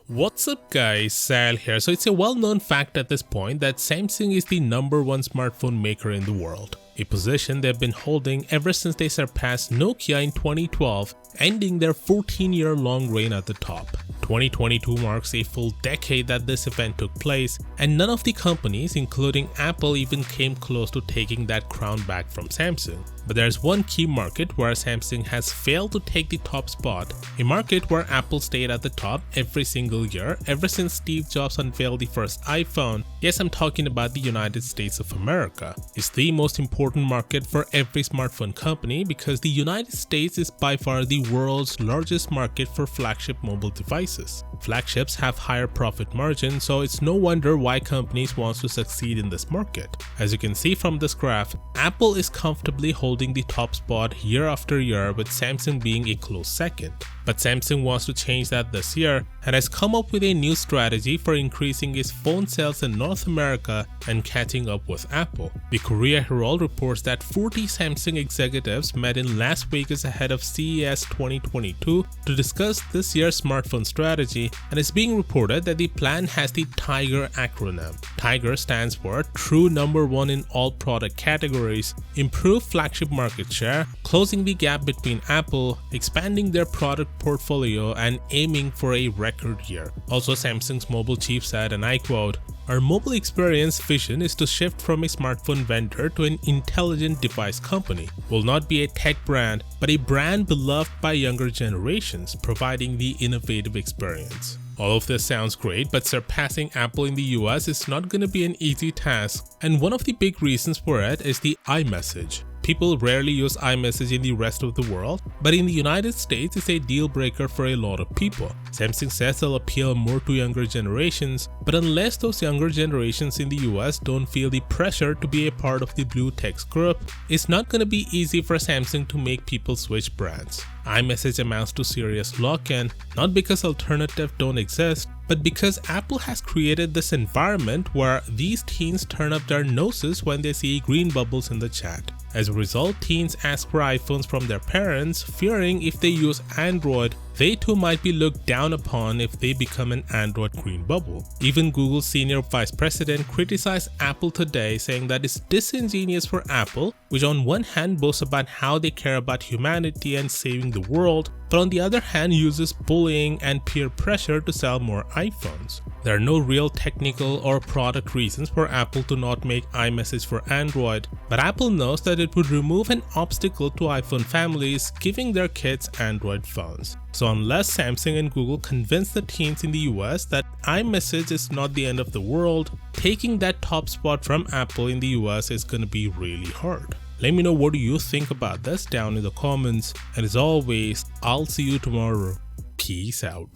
What's up guys, Sal here. So it's a well-known fact at this point that Samsung is the #1 smartphone maker in the world, a position they've been holding ever since they surpassed Nokia in 2012, ending their 14-year-long reign at the top. 2022 marks a full decade that this event took place, and none of the companies, including Apple, even came close to taking that crown back from Samsung. But there's one key market where Samsung has failed to take the top spot, a market where Apple stayed at the top every single year ever since Steve Jobs unveiled the first iPhone. Yes, I'm talking about the United States of America. It's the most important market for every smartphone company because the United States is by far the world's largest market for flagship mobile devices. Flagships have higher profit margins, so it's no wonder why companies want to succeed in this market. As you can see from this graph, Apple is comfortably holding the top spot year after year, with Samsung being a close second. But Samsung wants to change that this year and has come up with a new strategy for increasing its phone sales in North America and catching up with Apple. The Korea Herald reports that 40 Samsung executives met in Las Vegas ahead of CES 2022 to discuss this year's smartphone strategy, and it's being reported that the plan has the TIGER acronym. TIGER stands for True #1 in all product categories, improve flagship market share, closing the gap between Apple, expanding their product portfolio, and aiming for a record year. Also, Samsung's mobile chief said, and I quote, "Our mobile experience vision is to shift from a smartphone vendor to an intelligent device company. We'll not be a tech brand, but a brand beloved by younger generations, providing the innovative experience." All of this sounds great, but surpassing Apple in the US is not going to be an easy task, and one of the big reasons for it is the iMessage. People rarely use iMessage in the rest of the world, but in the United States it's a deal breaker for a lot of people. Samsung says they'll appeal more to younger generations, but unless those younger generations in the US don't feel the pressure to be a part of the blue text group, it's not going to be easy for Samsung to make people switch brands. iMessage amounts to serious lock-in, not because alternatives don't exist, but because Apple has created this environment where these teens turn up their noses when they see green bubbles in the chat. As a result, teens ask for iPhones from their parents, fearing if they use Android, they too might be looked down upon if they become an Android green bubble. Even Google's senior vice president criticized Apple today, saying that it's disingenuous for Apple, which on one hand boasts about how they care about humanity and saving the world, but on the other hand uses bullying and peer pressure to sell more iPhones. There are no real technical or product reasons for Apple to not make iMessage for Android, but Apple knows that it would remove an obstacle to iPhone families giving their kids Android phones. So unless Samsung and Google convince the teens in the US that iMessage is not the end of the world, taking that top spot from Apple in the US is gonna be really hard. Let me know what do you think about this down in the comments, and as always, I'll see you tomorrow. Peace out.